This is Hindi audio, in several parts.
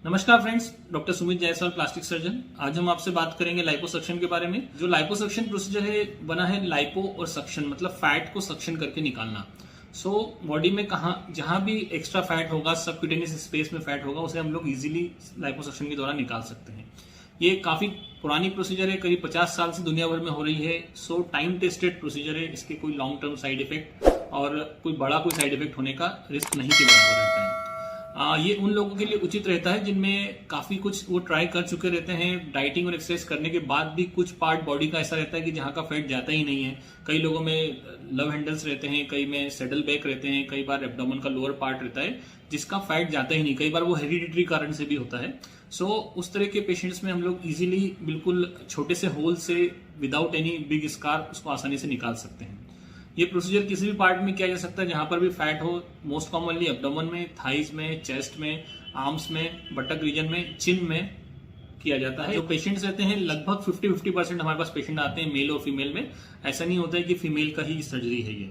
नमस्कार friends, doctor Sumit Jaiswal, plastic surgeon. आज हम आपसे बात करेंगे लाइपोसक्शन के बारे में। जो लाइपोसक्शन प्रोसीजर है बना है लाइपो और सक्शन, मतलब फैट को सक्शन करके निकालना। बॉडी में जहां भी एक्स्ट्रा फैट होगा, सबक्यूटेनियस स्पेस में फैट होगा, उसे हम लोग इजीली लाइपोसक्शन के द्वारा निकाल सकते हैं। ये काफी पुरानी प्रोसीजर है, करीब 50 साल से दुनिया भर में हो रही है। टाइम टेस्टेड प्रोसीजर है। इसके कोई लॉन्ग टर्म साइड इफेक्ट और कोई साइड इफेक्ट होने का रिस्क नहीं के बराबर रहता है। ये उन लोगों के लिए उचित रहता है जिनमें काफी कुछ वो ट्राई कर चुके रहते हैं। डाइटिंग और एक्सरसाइज करने के बाद भी कुछ पार्ट बॉडी का ऐसा रहता है कि जहां का फैट जाता ही नहीं है। कई लोगों में लव हैंडल्स रहते हैं, कई में सैडल बैक रहते हैं, कई बार एब्डोमेन का लोअर पार्ट रहता है जिसका फैट जाता ही नहीं। कई बार वो हेरिडिटरी कारण से भी होता है। उस तरह के पेशेंट्स में हम लोग इजीली बिल्कुल छोटे से होल से विदाउट एनी बिग स्कार उसको आसानी से निकाल सकते हैं। ये प्रोसीजर किसी भी पार्ट में किया जा सकता है जहां पर भी फैट हो। मोस्ट कॉमनली एब्डोमेन में, थाइज में, चेस्ट में, आर्म्स में, बटक रीजन में, चिन में किया जाता है। जो पेशेंट्स रहते हैं लगभग 50% हमारे पास पेशेंट आते हैं मेल और फीमेल में। ऐसा नहीं होता है कि फीमेल का ही सर्जरी है ये।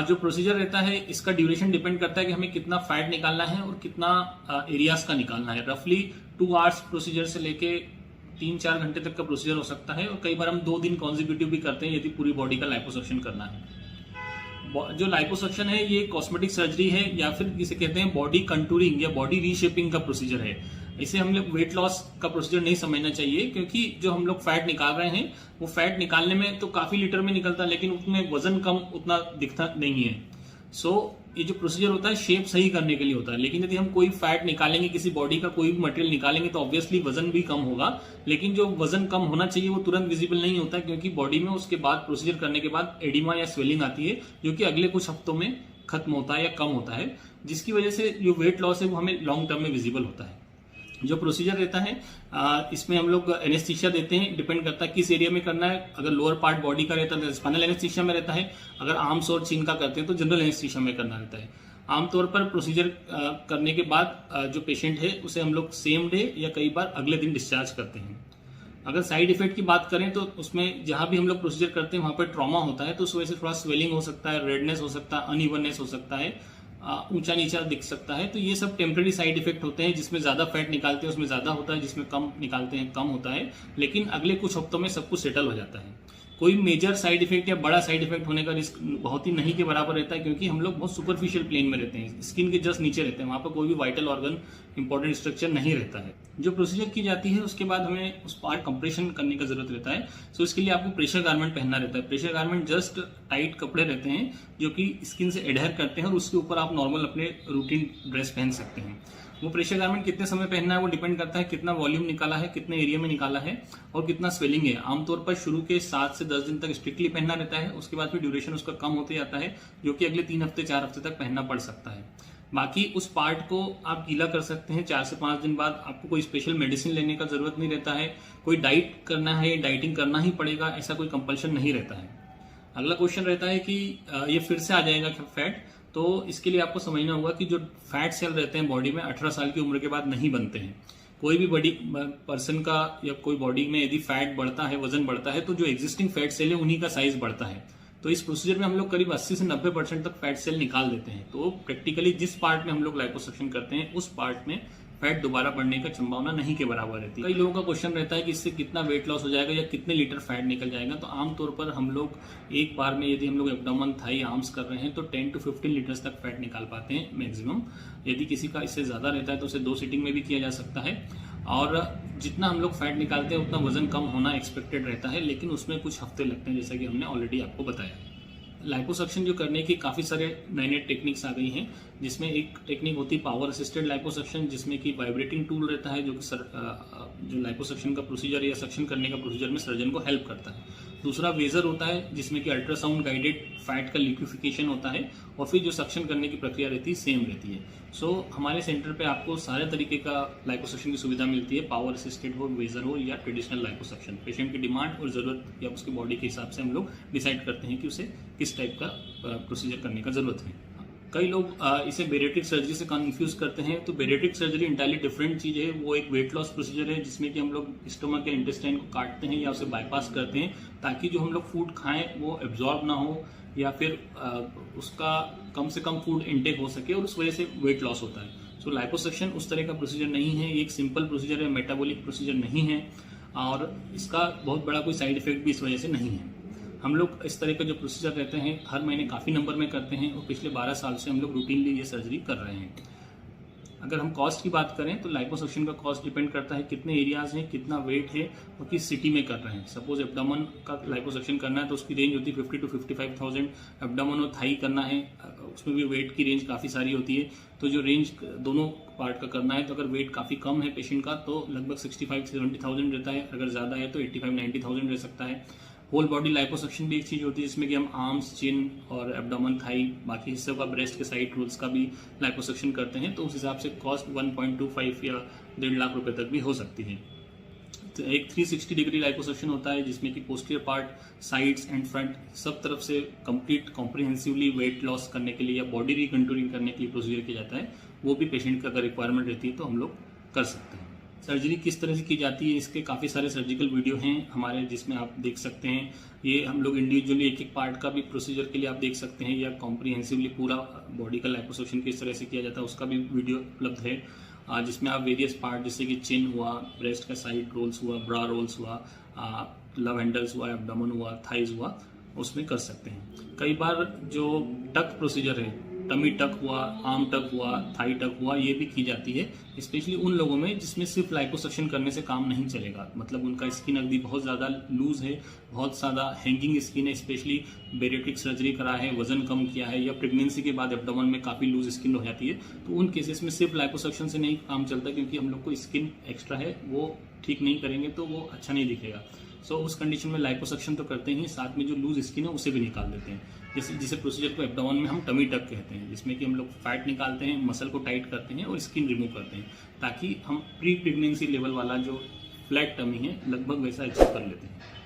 जो प्रोसीजर रहता है इसका ड्यूरेशन डिपेंड करता है कि हमें कितना फैट निकालना है और कितना एरियाज का निकालना है। रफली 2 आवर्स प्रोसीजर से लेके 3-4 घंटे तक का प्रोसीजर हो सकता है और कई बार हम 2 दिन कॉन्जिक्यूटिव भी करते हैं यदि पूरी बॉडी का लाइपोसक्शन करना है। जो लाइपोसक्शन है ये कॉस्मेटिक सर्जरी है या फिर जिसे कहते हैं बॉडी कंटूरिंग या बॉडी रीशेपिंग का प्रोसीजर है। इसे हम लोग वेट लॉस का प्रोसीजर नहीं समझना चाहिए, क्योंकि जो हम लोग फैट निकाल रहे हैं वो फैट निकालने में तो काफी लीटर में निकलता है, लेकिन उसमें वजन कम उतना दिखता नहीं है। ये जो प्रोसीजर होता है शेप सही करने के लिए होता है। लेकिन यदि हम कोई फैट निकालेंगे, किसी बॉडी का कोई भी मटेरियल निकालेंगे, तो ऑब्वियसली वजन भी कम होगा। लेकिन जो वजन कम होना चाहिए वो तुरंत विजिबल नहीं होता, क्योंकि बॉडी में उसके बाद प्रोसीजर करने के बाद एडिमा या स्वेलिंग आती है, जो कि अगले कुछ हफ्तों में खत्म होता है या कम होता है, जिसकी वजह से जो वेट लॉस है वो हमें लॉन्ग टर्म में विजिबल होता है। जो प्रोसीजर रहता है इसमें हम लोग एनेस्थीसिया देते हैं। डिपेंड करता है किस एरिया में करना है। अगर लोअर पार्ट बॉडी का रहता है तो स्पाइनल एनेस्थीसिया में रहता है। अगर आर्म्स और चिन का करते हैं तो जनरल एनेस्थीसिया में करना रहता है। आमतौर पर प्रोसीजर करने के बाद जो पेशेंट है उसे हम लोग सेम डे या कई बार अगले दिन डिस्चार्ज करते हैं। अगर साइड इफेक्ट की बात करें तो उसमें जहां भी हम लोग प्रोसीजर करते हैं वहां पर ट्रॉमा होता है, तो उस वजह से थोड़ा स्वेलिंग हो सकता है, रेडनेस हो सकता है, अनइवननेस हो सकता है, ऊंचा नीचा दिख सकता है। तो ये सब टेम्पररी साइड इफेक्ट होते हैं। जिसमें ज्यादा फैट निकालते हैं उसमें ज्यादा होता है, जिसमें कम निकालते हैं कम होता है। लेकिन अगले कुछ हफ्तों में सब कुछ सेटल हो जाता है। कोई मेजर साइड इफेक्ट या बड़ा साइड इफेक्ट होने का रिस्क बहुत ही नहीं के बराबर रहता है, क्योंकि हम लोग बहुत सुपरफिशियल प्लेन में रहते हैं, स्किन के जस्ट नीचे रहते हैं। वहां पर कोई भी वाइटल ऑर्गन, इंपॉर्टेंट स्ट्रक्चर नहीं रहता है। जो प्रोसीजर की जाती है उसके बाद हमें उस पार्ट कंप्रेशन करने का जरूरत रहता है। इसके लिए आपको प्रेशर गारमेंट पहनना रहता है। प्रेशर गारमेंट जस्ट टाइट कपड़े रहते हैं जो कि स्किन से एडहेयर करते हैं और उसके ऊपर आप नॉर्मल अपने रूटीन ड्रेस पहन सकते हैं। वो प्रेशर गारमेंट कितने समय पहनना है वो डिपेंड करता है कितना वॉल्यूम निकाला है, कितने एरिया में निकाला है और कितना स्वेलिंग है। आमतौर पर शुरू के 7 से 10 दिन तक स्ट्रिक्टली पहनना रहता है। उसके बाद फिर ड्यूरेशन उसका कम होते जाता है, जो कि अगले 3 हफ्ते 4 हफ्ते तक पहनना पड़ सकता है। बाकी उस पार्ट को आप गीला कर सकते हैं 4 से 5 दिन बाद। आपको कोई स्पेशल मेडिसिन लेने का जरूरत नहीं रहता है। कोई डाइट करना है, डाइटिंग करना ही पड़ेगा, ऐसा कोई कंपल्शन नहीं रहता है। अगला क्वेश्चन रहता है कि ये फिर से आ जाएगा क्या फैट? तो इसके लिए आपको समझना होगा कि जो फैट सेल रहते हैं बॉडी में 18 साल की उम्र के बाद नहीं बनते हैं। कोई भी बॉडी पर्सन का या कोई बॉडी में यदि फैट बढ़ता है, वजन बढ़ता है, तो जो एग्जिस्टिंग फैट सेल है उन्हीं का साइज बढ़ता है। तो इस प्रोसीजर में हम लोग करीब 80 से 90% तक फैट सेल निकाल देते हैं। तो प्रैक्टिकली जिस पार्ट में हम लोग लाइपोसक्शन करते हैं उस पार्ट में फैट दोबारा बढ़ने का संभावना नहीं के बराबर रहती है। कई लोगों का क्वेश्चन रहता है कि इससे कितना वेट लॉस हो जाएगा या कितने लीटर फैट निकल जाएगा। तो आमतौर पर हम लोग एक बार में यदि हम लोग एब्डोमेन, थाई, आर्म्स कर रहे हैं तो 10 to 15 लीटर्स तक फैट निकाल पाते हैं मैक्सिमम। यदि किसी का इससे ज्यादा रहता है तो उसे 2 सीटिंग में भी किया जा सकता है। और जितना हम लोग फैट निकालते हैं उतना वजन कम होना एक्सपेक्टेड रहता है, लेकिन उसमें कुछ हफ्ते लगते हैं, जैसा कि हमने ऑलरेडी आपको बताया। लाइपोसक्शन जो करने की काफ़ी सारे नए टेक्निक्स आ गई हैं, जिसमें एक टेक्निक होती है पावर असिस्टेड लाइपोसक्शन, जिसमें कि वाइब्रेटिंग टूल रहता है जो कि जो लाइपोसक्शन का प्रोसीजर या सक्शन करने का प्रोसीजर में सर्जन को हेल्प करता है। दूसरा वेजर होता है जिसमें कि अल्ट्रासाउंड गाइडेड फैट का लिक्विफिकेशन होता है और फिर जो सक्शन करने की प्रक्रिया रहती है सेम रहती है। हमारे सेंटर पे आपको सारे तरीके का लाइपोसक्शन की सुविधा मिलती है, पावर असिस्टेड हो, वेजर हो या ट्रेडिशनल लाइपोसक्शन। पेशेंट की डिमांड और जरूरत या उसकी बॉडी के हिसाब से हम लोग डिसाइड करते हैं कि उसे किस टाइप का प्रोसीजर करने का जरूरत है। कई लोग इसे बेरेट्रिक सर्जरी से कंफ्यूज करते हैं। तो बेरेट्रिक सर्जरी इंटायरली डिफरेंट चीज है। वो एक वेट लॉस प्रोसीजर है जिसमें कि हम लोग स्टोमक या इंटेस्टाइन को काटते हैं या उसे बाईपास करते हैं, ताकि जो हम लोग फूड खाएं वो एब्जॉर्ब ना हो या फिर उसका कम से कम फूड इनटेक हो सके और उस वजह से वेट लॉस होता है। सो लाइपोसक्शन उस तरह का प्रोसीजर नहीं है, ये एक सिंपल प्रोसीजर है, मेटाबॉलिक प्रोसीजर नहीं है और इसका बहुत बड़ा कोई साइड इफेक्ट भी इस वजह से नहीं है। हम लोग इस तरह का जो प्रोसीजर रहते हैं हर महीने काफ़ी नंबर में करते हैं और पिछले 12 साल से हम लोग रूटीनली ये सर्जरी कर रहे हैं। अगर हम कॉस्ट की बात करें तो लाइपोसक्शन का कॉस्ट डिपेंड करता है कितने एरियाज हैं, कितना वेट है और किस सिटी में कर रहे हैं। सपोज एब्डोमेन का लाइपोसक्शन करना है तो उसकी रेंज होती है 50 to 55,000। एब्डोमेन और थाई करना है उसमें भी वेट की रेंज काफ़ी सारी होती है। तो जो रेंज दोनों पार्ट का करना है तो अगर वेट काफ़ी कम है पेशेंट का तो लगभग 65 से 70,000 रहता है, अगर ज़्यादा है तो 85-90,000 रह सकता है। होल बॉडी लाइपोसक्शन भी एक चीज़ होती है जिसमें कि हम आर्म्स, चिन और एब्डोमेन, थाई, बाकी हिस्सों का, ब्रेस्ट के साइड रोल्स का भी लाइपोसक्शन करते हैं। तो उस हिसाब से कॉस्ट 1.25 या 1.5 लाख रुपए तक भी हो सकती है। तो एक 360 डिग्री लाइपोसक्शन होता है जिसमें कि posterior part, sides and front सब तरफ से कंप्लीट कॉम्प्रिहेंसिवली वेट लॉस करने के लिए या बॉडी रिकंटूरिंग करने के लिए प्रोसीजर किया जाता है। वो भी पेशेंट का अगर रिक्वायरमेंट रहती है तो हम लोग कर सकते हैं। सर्जरी किस तरह से की जाती है इसके काफ़ी सारे सर्जिकल वीडियो हैं हमारे जिसमें आप देख सकते हैं। ये हम लोग इंडिविजुअली एक एक पार्ट का भी प्रोसीजर के लिए आप देख सकते हैं या कॉम्प्रिहेंसिवली पूरा बॉडी का लाइपोसक्शन किस तरह से किया जाता है उसका भी वीडियो उपलब्ध है, जिसमें आप वेरियस पार्ट जैसे कि चिन हुआ, ब्रेस्ट का साइड रोल्स हुआ, ब्रा रोल्स हुआ, लव हैंडल्स हुआ, एब्डोमेन हुआ, थाइज हुआ, उसमें कर सकते हैं। कई बार जो टक प्रोसीजर है, टमी टक हुआ, आर्म टक हुआ, थाई टक हुआ, ये भी की जाती है स्पेशली उन लोगों में जिसमें सिर्फ लाइपोसक्शन करने से काम नहीं चलेगा। मतलब उनका स्किन अगदी बहुत ज़्यादा लूज है, बहुत ज़्यादा हैंगिंग स्किन है, स्पेशली बेरिएट्रिक सर्जरी करा है, वजन कम किया है या प्रेगनेंसी के बाद एब्डोमेन में काफ़ी लूज स्किन हो जाती है। तो उन केसेस में सिर्फ लाइपोसक्शन से नहीं काम चलता क्योंकि हम लोग को स्किन एक्स्ट्रा है, वो ठीक नहीं करेंगे तो वो अच्छा नहीं दिखेगा। सो उस कंडीशन में लाइपोसक्शन तो करते ही, साथ में जो लूज स्किन है उसे भी निकाल देते हैं। जिसे प्रोसीजर को एब्डोमेन में हम टमी टक कहते हैं, जिसमें कि हम लोग फैट निकालते हैं, मसल को टाइट करते हैं और स्किन रिमूव करते हैं ताकि हम प्री प्रेगनेंसी लेवल वाला जो फ्लैट टमी है लगभग वैसा अचीव कर लेते हैं।